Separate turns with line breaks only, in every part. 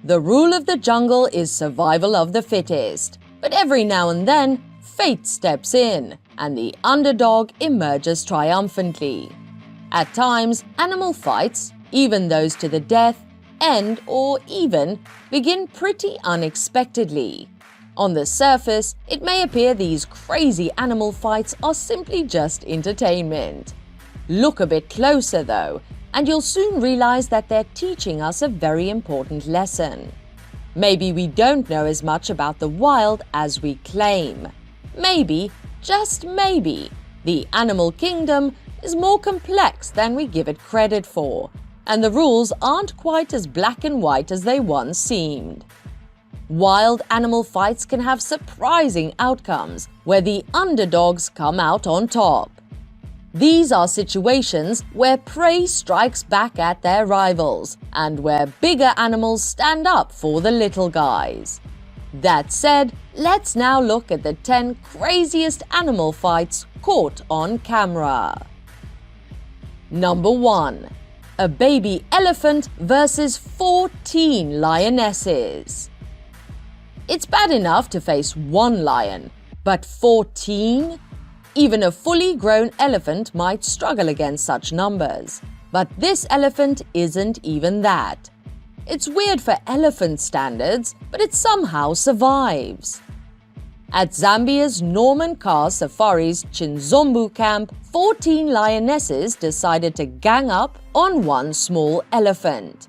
The rule of the jungle is survival of the fittest, but every now and then, fate steps in and the underdog emerges triumphantly. At times, animal fights, even those to the death, end or even begin pretty unexpectedly. On the surface, it may appear these crazy animal fights are simply just entertainment. Look a bit closer though, and you'll soon realize that they're teaching us a very important lesson. Maybe we don't know as much about the wild as we claim. Maybe, just maybe, the animal kingdom is more complex than we give it credit for, and the rules aren't quite as black and white as they once seemed. Wild animal fights can have surprising outcomes where the underdogs come out on top. These are situations where prey strikes back at their rivals and where bigger animals stand up for the little guys. That said, let's now look at the 10 craziest animal fights caught on camera. Number 1. A baby elephant versus 14 lionesses. It's bad enough to face one lion, but 14? Even a fully grown elephant might struggle against such numbers. But this elephant isn't even that. It's weird for elephant standards, but it somehow survives. At Zambia's Norman Carr Safari's Chinzombu camp, 14 lionesses decided to gang up on one small elephant.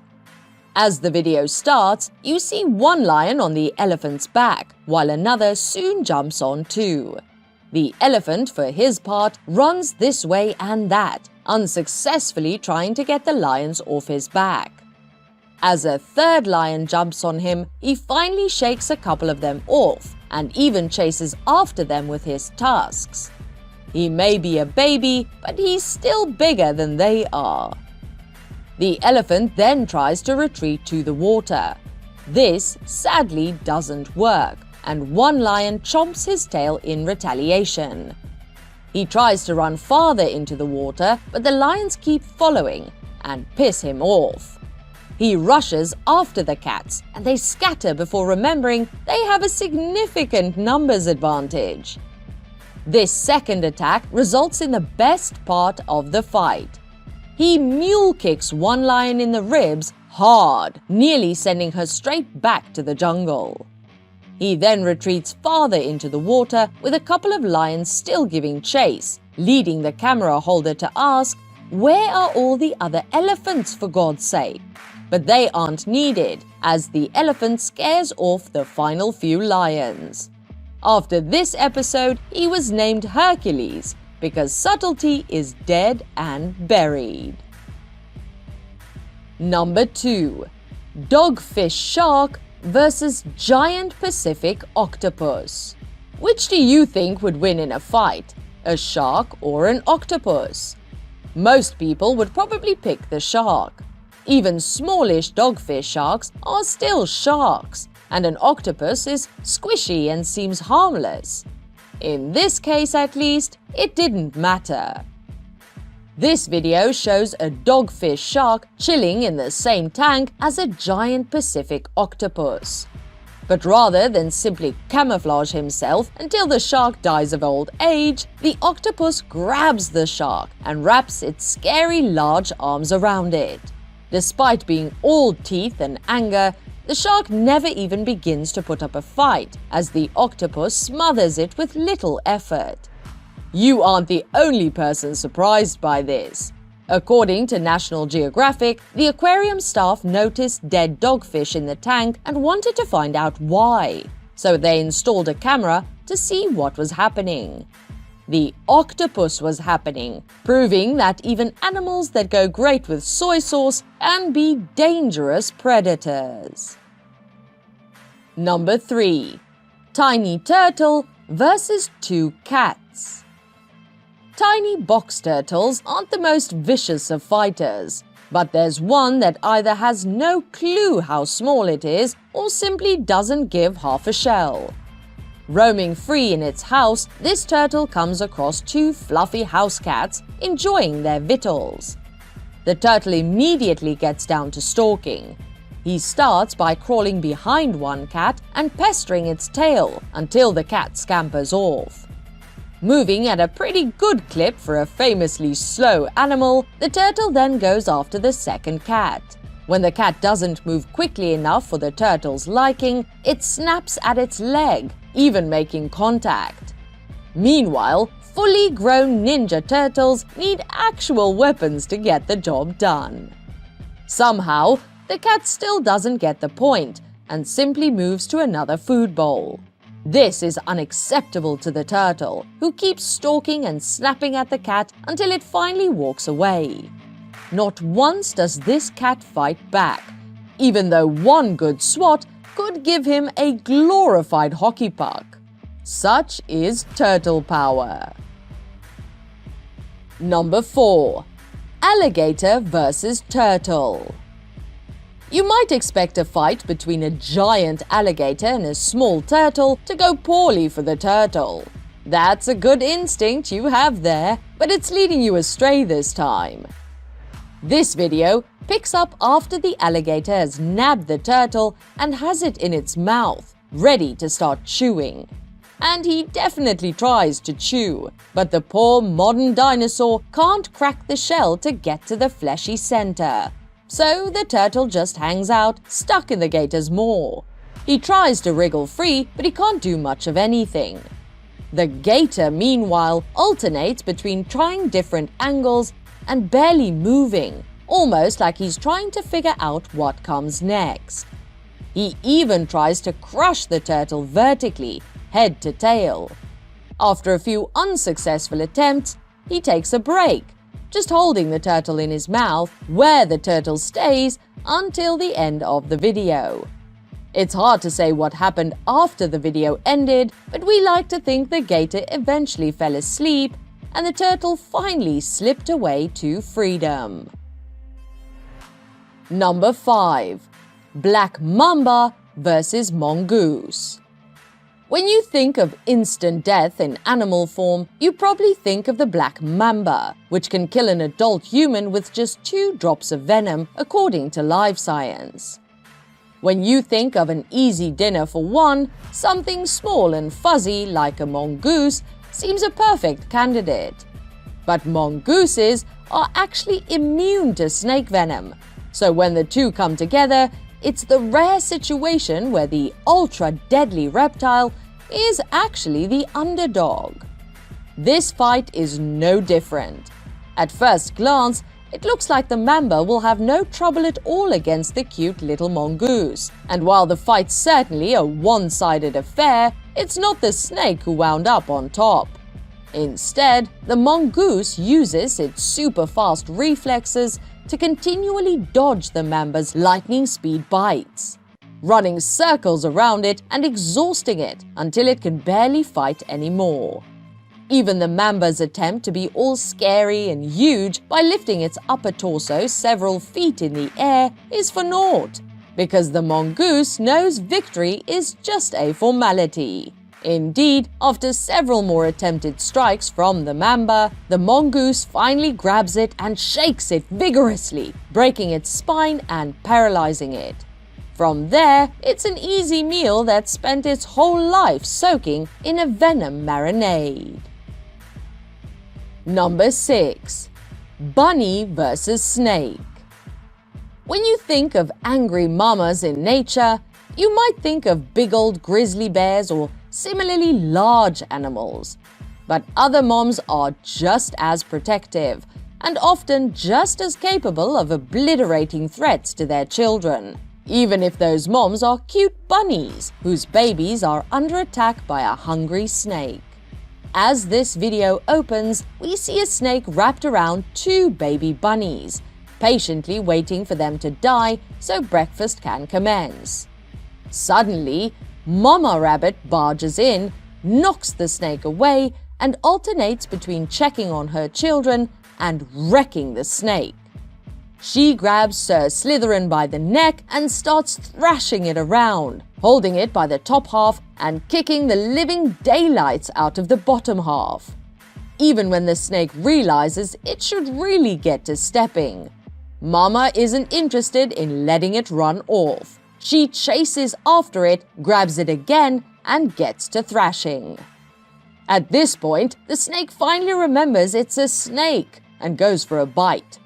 As the video starts, you see one lion on the elephant's back, while another soon jumps on too. The elephant, for his part, runs this way and that, unsuccessfully trying to get the lions off his back. As a third lion jumps on him, he finally shakes a couple of them off and even chases after them with his tusks. He may be a baby, but he's still bigger than they are. The elephant then tries to retreat to the water. This sadly doesn't work, and one lion chomps his tail in retaliation. He tries to run farther into the water, but the lions keep following and piss him off. He rushes after the cats, and they scatter before remembering they have a significant numbers advantage. This second attack results in the best part of the fight. He mule kicks one lion in the ribs hard, nearly sending her straight back to the jungle. He then retreats farther into the water with a couple of lions still giving chase, leading the camera holder to ask, "Where are all the other elephants, for God's sake?" But they aren't needed, as the elephant scares off the final few lions. After this episode, he was named Hercules, because subtlety is dead and buried. Number 2. Dogfish shark versus giant Pacific octopus. Which do you think would win in a fight, a shark or an octopus? Most people would probably pick the shark. Even smallish dogfish sharks are still sharks, and an octopus is squishy and seems harmless. In this case, at least, it didn't matter. This video shows a dogfish shark chilling in the same tank as a giant Pacific octopus. But rather than simply camouflage himself until the shark dies of old age, the octopus grabs the shark and wraps its scary large arms around it. Despite being all teeth and anger, the shark never even begins to put up a fight, as the octopus smothers it with little effort. You aren't the only person surprised by this. According to National Geographic, the aquarium staff noticed dead dogfish in the tank and wanted to find out why, so they installed a camera to see what was happening. The octopus was happening, proving that even animals that go great with soy sauce can be dangerous predators. Number 3. Tiny turtle versus 2 cats. Tiny box turtles aren't the most vicious of fighters, but there's one that either has no clue how small it is or simply doesn't give half a shell. Roaming free in its house, this turtle comes across 2 fluffy house cats enjoying their victuals. The turtle immediately gets down to stalking. He starts by crawling behind one cat and pestering its tail until the cat scampers off. Moving at a pretty good clip for a famously slow animal, the turtle then goes after the second cat. When the cat doesn't move quickly enough for the turtle's liking, it snaps at its leg, even making contact. Meanwhile, fully grown ninja turtles need actual weapons to get the job done. Somehow, the cat still doesn't get the point and simply moves to another food bowl. This is unacceptable to the turtle, who keeps stalking and snapping at the cat until it finally walks away. Not once does this cat fight back, even though one good swat could give him a glorified hockey puck. Such is turtle power. Number 4. Alligator versus turtle. You might expect a fight between a giant alligator and a small turtle to go poorly for the turtle. That's a good instinct you have there, but it's leading you astray this time. This video picks up after the alligator has nabbed the turtle and has it in its mouth, ready to start chewing. And he definitely tries to chew, but the poor modern dinosaur can't crack the shell to get to the fleshy center. So the turtle just hangs out, stuck in the gator's maw. He tries to wriggle free, but he can't do much of anything. The gator, meanwhile, alternates between trying different angles and barely moving, almost like he's trying to figure out what comes next. He even tries to crush the turtle vertically, head to tail. After a few unsuccessful attempts, he takes a break, just holding the turtle in his mouth, where the turtle stays until the end of the video. It's hard to say what happened after the video ended, but we like to think the gator eventually fell asleep and the turtle finally slipped away to freedom. Number 5. Black Mamba versus Mongoose. When you think of instant death in animal form, you probably think of the black mamba, which can kill an adult human with just 2 drops of venom, according to Live Science. When you think of an easy dinner for one, something small and fuzzy like a mongoose seems a perfect candidate. But mongooses are actually immune to snake venom, so when the two come together, it's the rare situation where the ultra-deadly reptile is actually the underdog. This fight is no different. At first glance, it looks like the mamba will have no trouble at all against the cute little mongoose. And while the fight's certainly a one-sided affair, it's not the snake who wound up on top. Instead, the mongoose uses its super-fast reflexes to continually dodge the mamba's lightning-speed bites, running circles around it and exhausting it until it can barely fight anymore. Even the mamba's attempt to be all scary and huge by lifting its upper torso several feet in the air is for naught, because the mongoose knows victory is just a formality. Indeed, after several more attempted strikes from the mamba, the mongoose finally grabs it and shakes it vigorously, breaking its spine and paralyzing it. From there, it's an easy meal that spent its whole life soaking in a venom marinade. Number 6. Bunny versus snake. When you think of angry mamas in nature, you might think of big old grizzly bears or similarly large animals. But other moms are just as protective and often just as capable of obliterating threats to their children, even if those moms are cute bunnies whose babies are under attack by a hungry snake. As this video opens, we see a snake wrapped around 2 baby bunnies, patiently waiting for them to die so breakfast can commence. Suddenly, Mama Rabbit barges in, knocks the snake away, and alternates between checking on her children and wrecking the snake. She grabs Sir Slytherin by the neck and starts thrashing it around, holding it by the top half and kicking the living daylights out of the bottom half. Even when the snake realizes it should really get to stepping. Mama isn't interested in letting it run off. She chases after it, grabs it again, and gets to thrashing. At this point, the snake finally remembers it's a snake and goes for a bite.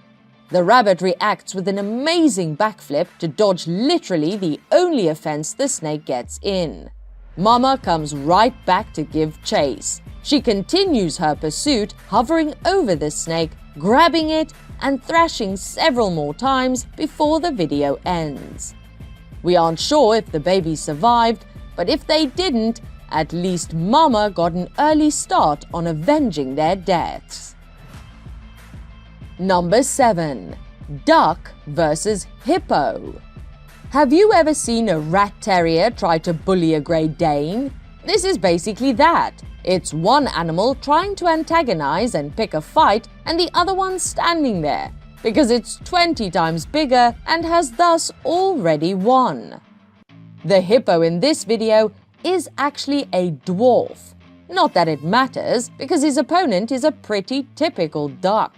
The rabbit reacts with an amazing backflip to dodge literally the only offense the snake gets in. Mama comes right back to give chase. She continues her pursuit, hovering over the snake, grabbing it, and thrashing several more times before the video ends. We aren't sure if the babies survived, but if they didn't, at least Mama got an early start on avenging their deaths. Number 7. Duck versus Hippo. Have you ever seen a rat terrier try to bully a Great Dane? This is basically that. It's one animal trying to antagonize and pick a fight, and the other one standing there, because it's 20 times bigger and has thus already won. The hippo in this video is actually a dwarf. Not that it matters, because his opponent is a pretty typical duck.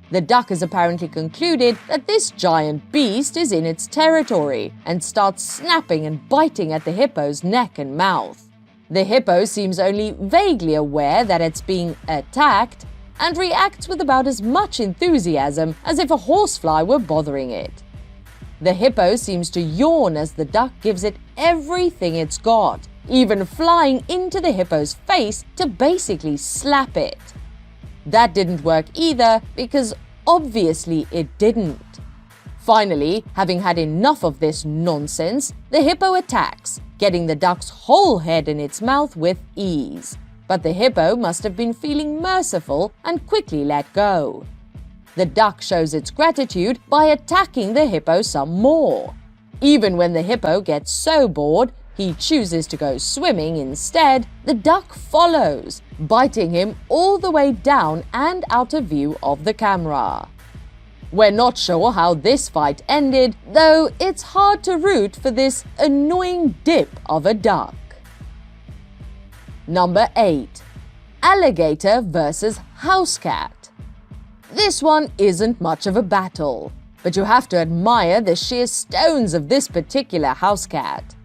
The duck has apparently concluded that this giant beast is in its territory and starts snapping and biting at the hippo's neck and mouth. The hippo seems only vaguely aware that it's being attacked and reacts with about as much enthusiasm as if a horsefly were bothering it. The hippo seems to yawn as the duck gives it everything it's got, even flying into the hippo's face to basically slap it. That didn't work either, because obviously it didn't. Finally, having had enough of this nonsense, the hippo attacks, getting the duck's whole head in its mouth with ease. But the hippo must have been feeling merciful and quickly let go. The duck shows its gratitude by attacking the hippo some more. Even when the hippo gets so bored, he chooses to go swimming instead, the duck follows, biting him all the way down and out of view of the camera. We're not sure how this fight ended, though it's hard to root for this annoying dip of a duck. Number 8. Alligator versus Housecat. This one isn't much of a battle, but you have to admire the sheer stones of this particular Housecat.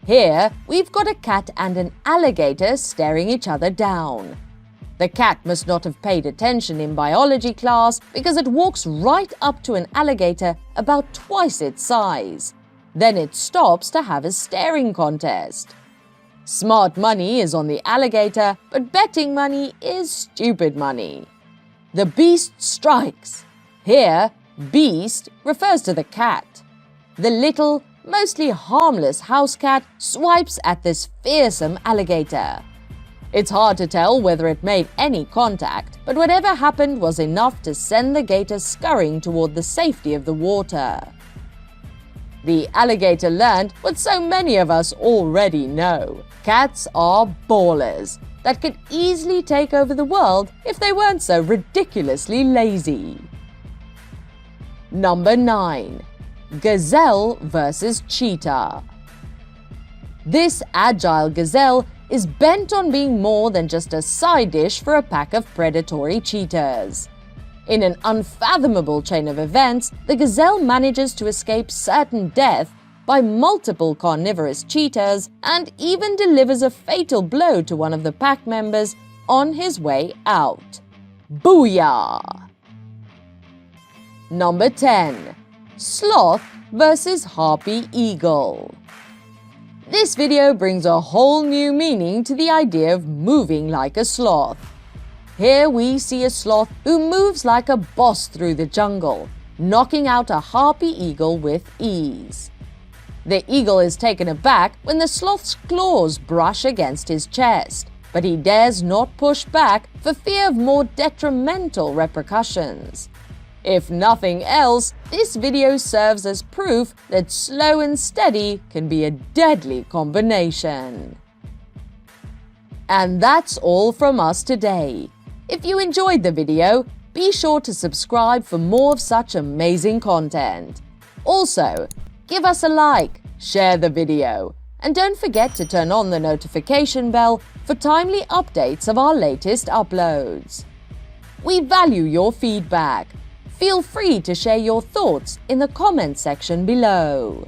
Here, we've got a cat and an alligator staring each other down. The cat must not have paid attention in biology class because it walks right up to an alligator about twice its size. Then it stops to have a staring contest. Smart money is on the alligator, but betting money is stupid money. The beast strikes. Here, beast refers to the cat. The little, mostly harmless Housecat swipes at this fearsome alligator. It's hard to tell whether it made any contact, but whatever happened was enough to send the gator scurrying toward the safety of the water. The alligator learned what so many of us already know. Cats are ballers that could easily take over the world if they weren't so ridiculously lazy. Number 9. Gazelle versus Cheetah. This agile gazelle is bent on being more than just a side dish for a pack of predatory cheetahs. In an unfathomable chain of events, the gazelle manages to escape certain death by multiple carnivorous cheetahs and even delivers a fatal blow to one of the pack members on his way out. Booyah! Number 10. Sloth versus Harpy Eagle. This video brings a whole new meaning to the idea of moving like a sloth. Here we see a sloth who moves like a boss through the jungle, knocking out a harpy eagle with ease. The eagle is taken aback when the sloth's claws brush against his chest, but he dares not push back for fear of more detrimental repercussions. If nothing else, this video serves as proof that slow and steady can be a deadly combination. And that's all from us today. If you enjoyed the video, be sure to subscribe for more of such amazing content. Also, give us a like, share the video, and don't forget to turn on the notification bell for timely updates of our latest uploads. We value your feedback. Feel free to share your thoughts in the comment section below.